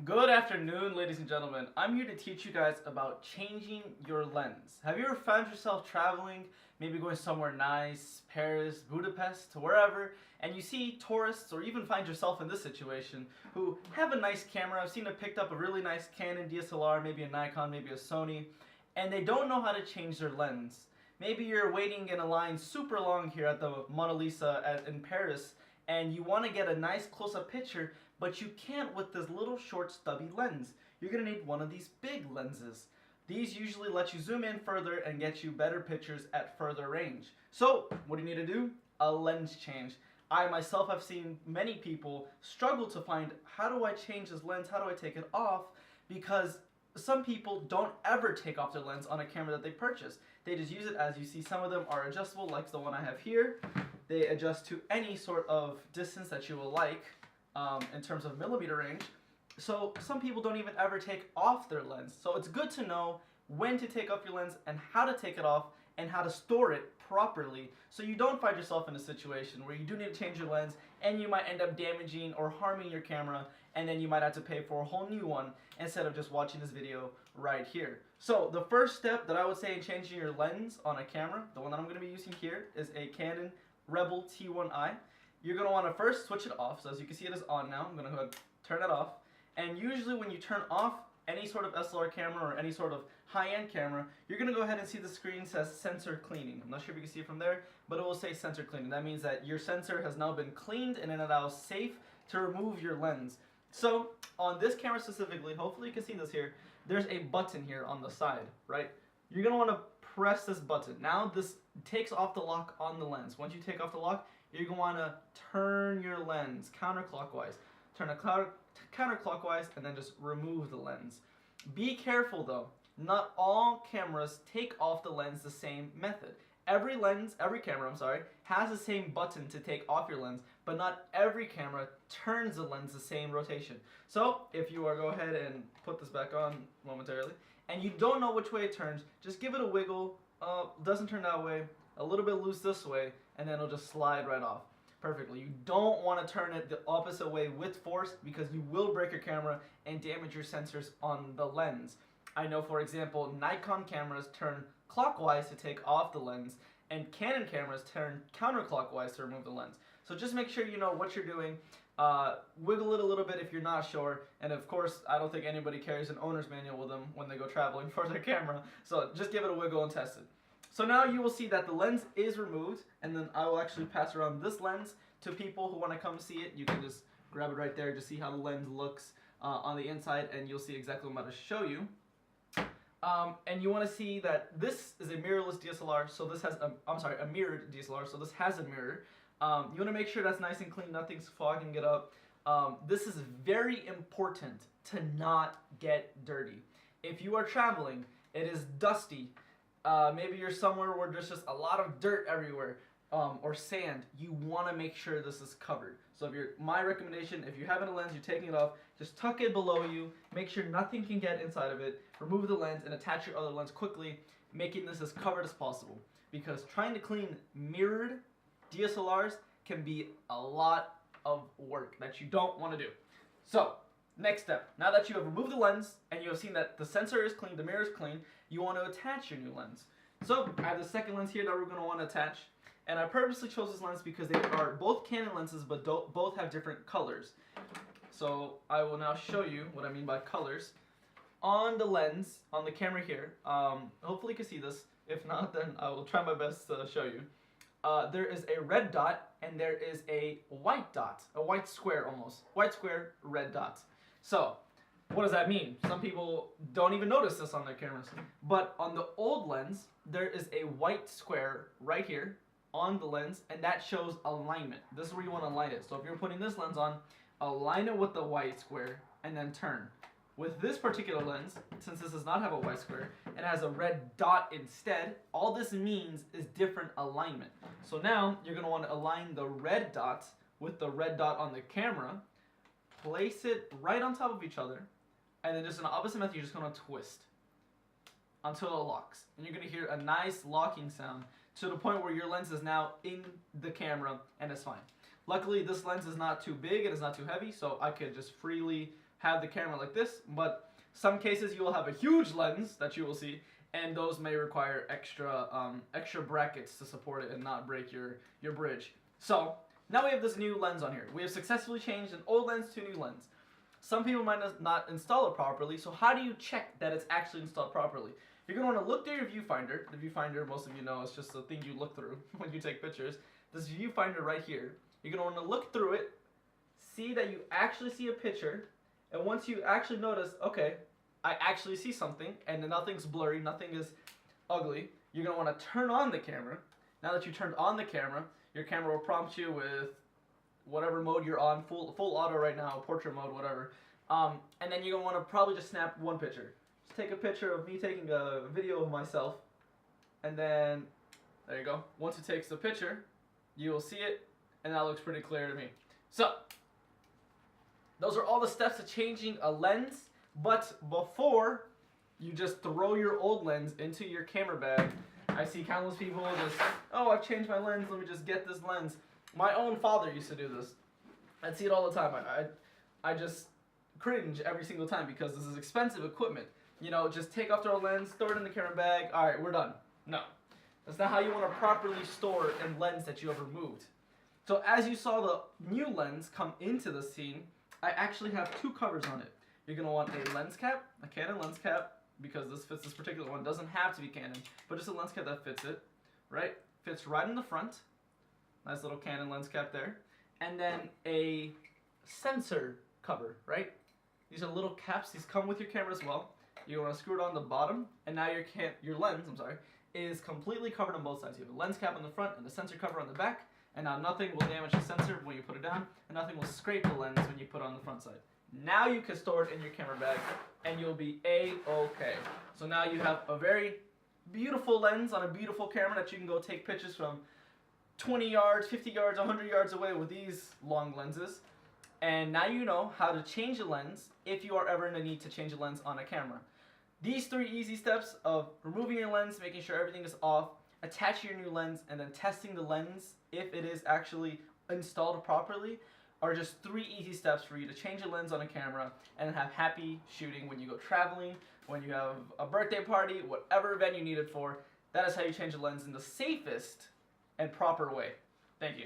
Good afternoon, ladies and gentlemen. I'm here to teach you guys about changing your lens. Have you ever found yourself traveling, maybe going somewhere nice, Paris, Budapest, to wherever, and you see tourists, or even find yourself in this situation, who have a nice camera. I've seen them picked up a really nice Canon DSLR, maybe a Nikon, maybe a Sony, and they don't know how to change their lens. Maybe you're waiting in a line super long here at the Mona Lisa in Paris, and you want to get a nice close-up picture, but you can't with this little short stubby lens. You're going to need one of these big lenses. These usually let you zoom in further and get you better pictures at further range. So, what do you need to do? A lens change. I myself have seen many people struggle to find, how do I change this lens? How do I take it off? Because some people don't ever take off their lens on a camera that they purchase. They just use it. As you see, some of them are adjustable, like the one I have here. They adjust to any sort of distance that you will like in terms of millimeter range. So some people don't even ever take off their lens. So it's good to know when to take off your lens and how to take it off and how to store it properly, so you don't find yourself in a situation where you do need to change your lens and you might end up damaging or harming your camera, and then you might have to pay for a whole new one instead of just watching this video right here. So the first step that I would say in changing your lens on a camera, the one that I'm going to be using here is a Canon Rebel T1i. You're going to want to first switch it off. So as you can see, it is on now. I'm going to go ahead and turn it off. And usually when you turn off any sort of SLR camera or any sort of high-end camera, you're going to go ahead and see the screen says sensor cleaning. I'm not sure if you can see it from there, but it will say sensor cleaning. That means that your sensor has now been cleaned and it allows safe to remove your lens. So on this camera specifically, hopefully you can see this here, there's a button here on the side, right? You're going to want to press this button. Now this takes off the lock on the lens. Once you take off the lock, you're going to want to turn your lens counterclockwise. Turn it counterclockwise and then just remove the lens. Be careful though. Not all cameras take off the lens the same method. Every camera, has the same button to take off your lens, but not every camera turns the lens the same rotation. So if you go ahead and put this back on momentarily, and you don't know which way it turns, just give it a wiggle. Doesn't turn that way, a little bit loose this way, and then it'll just slide right off perfectly. You don't want to turn it the opposite way with force, because you will break your camera and damage your sensors on the lens. I know, for example, Nikon cameras turn clockwise to take off the lens, and Canon cameras turn counterclockwise to remove the lens. So just make sure you know what you're doing. Wiggle it a little bit if you're not sure, and of course I don't think anybody carries an owner's manual with them when they go traveling for their camera, so just give it a wiggle and test it. So now you will see that the lens is removed, and then I will actually pass around this lens to people who want to come see it. You can just grab it right there to see how the lens looks on the inside, and you'll see exactly what I'm about to show you. And you want to see that this is a mirrorless DSLR, so this has a mirrored DSLR, so this has a mirror. You want to make sure that's nice and clean, nothing's fogging it up. This is very important to not get dirty. If you are traveling, it is dusty, maybe you're somewhere where there's just a lot of dirt everywhere, or sand, you want to make sure this is covered. So my recommendation, if you have a lens, you're taking it off, just tuck it below you, make sure nothing can get inside of it, remove the lens, and attach your other lens quickly, making this as covered as possible. Because trying to clean mirrored DSLRs can be a lot of work that you don't want to do. So, next step, now that you have removed the lens and you have seen that the sensor is clean, the mirror is clean, you want to attach your new lens. So, I have the second lens here that we're going to want to attach. And I purposely chose this lens because they are both Canon lenses, but both have different colors. So I will now show you what I mean by colors. On the lens, on the camera here, hopefully you can see this. If not, then I will try my best to show you. There is a red dot and there is a white dot, a white square almost. White square, red dot. So, what does that mean? Some people don't even notice this on their cameras. But on the old lens, there is a white square right here on the lens, and that shows alignment. This is where you want to align it. So if you're putting this lens on, align it with the white square and then turn. With this particular lens, since this does not have a white square and has a red dot instead, all this means is different alignment. So now you're going to want to align the red dot with the red dot on the camera, place it right on top of each other, and then just in the opposite method, you're just going to twist until it locks. And you're going to hear a nice locking sound to the point where your lens is now in the camera and it's fine. Luckily, this lens is not too big, it is not too heavy, so I could just freely have the camera like this, but some cases you will have a huge lens that you will see, and those may require extra brackets to support it and not break your bridge. So now we have this new lens on here. We have successfully changed an old lens to a new lens. Some people might not install it properly, so how do you check that it's actually installed properly? You're going to want to look through your viewfinder. The viewfinder, most of you know, is just the thing you look through when you take pictures. This viewfinder right here, you're going to want to look through it, see that you actually see a picture, and once you actually notice, okay, I actually see something, and nothing's blurry, nothing is ugly, you're going to want to turn on the camera. Now that you turned on the camera, your camera will prompt you with whatever mode you're on, full auto right now, portrait mode, whatever. And then you're going to want to probably just snap one picture. Just take a picture of me taking a video of myself, and then, there you go. Once it takes the picture, you will see it, and that looks pretty clear to me. So, those are all the steps to changing a lens, but before you just throw your old lens into your camera bag, I see countless people just, oh, I've changed my lens, let me just get this lens. My own father used to do this. I'd see it all the time. I just cringe every single time because this is expensive equipment. You know, just take off the lens, throw it in the camera bag, alright, we're done. No. That's not how you want to properly store a lens that you have removed. So as you saw the new lens come into the scene, I actually have two covers on it. You're going to want a lens cap, a Canon lens cap, because this fits this particular one. It doesn't have to be Canon, but just a lens cap that fits it, right? Fits right in the front. Nice little Canon lens cap there. And then a sensor cover, right? These are little caps. These come with your camera as well. You want to screw it on the bottom, and now your lens, is completely covered on both sides. You have a lens cap on the front and a sensor cover on the back, and now nothing will damage the sensor when you put it down, and nothing will scrape the lens when you put it on the front side. Now you can store it in your camera bag, and you'll be A-okay. So now you have a very beautiful lens on a beautiful camera that you can go take pictures from 20 yards, 50 yards, 100 yards away with these long lenses. And now you know how to change a lens if you are ever in a need to change a lens on a camera. These 3 easy steps of removing your lens, making sure everything is off, attaching your new lens, and then testing the lens if it is actually installed properly are just 3 easy steps for you to change a lens on a camera and have happy shooting when you go traveling, when you have a birthday party, whatever event you need it for. That is how you change a lens in the safest and proper way. Thank you.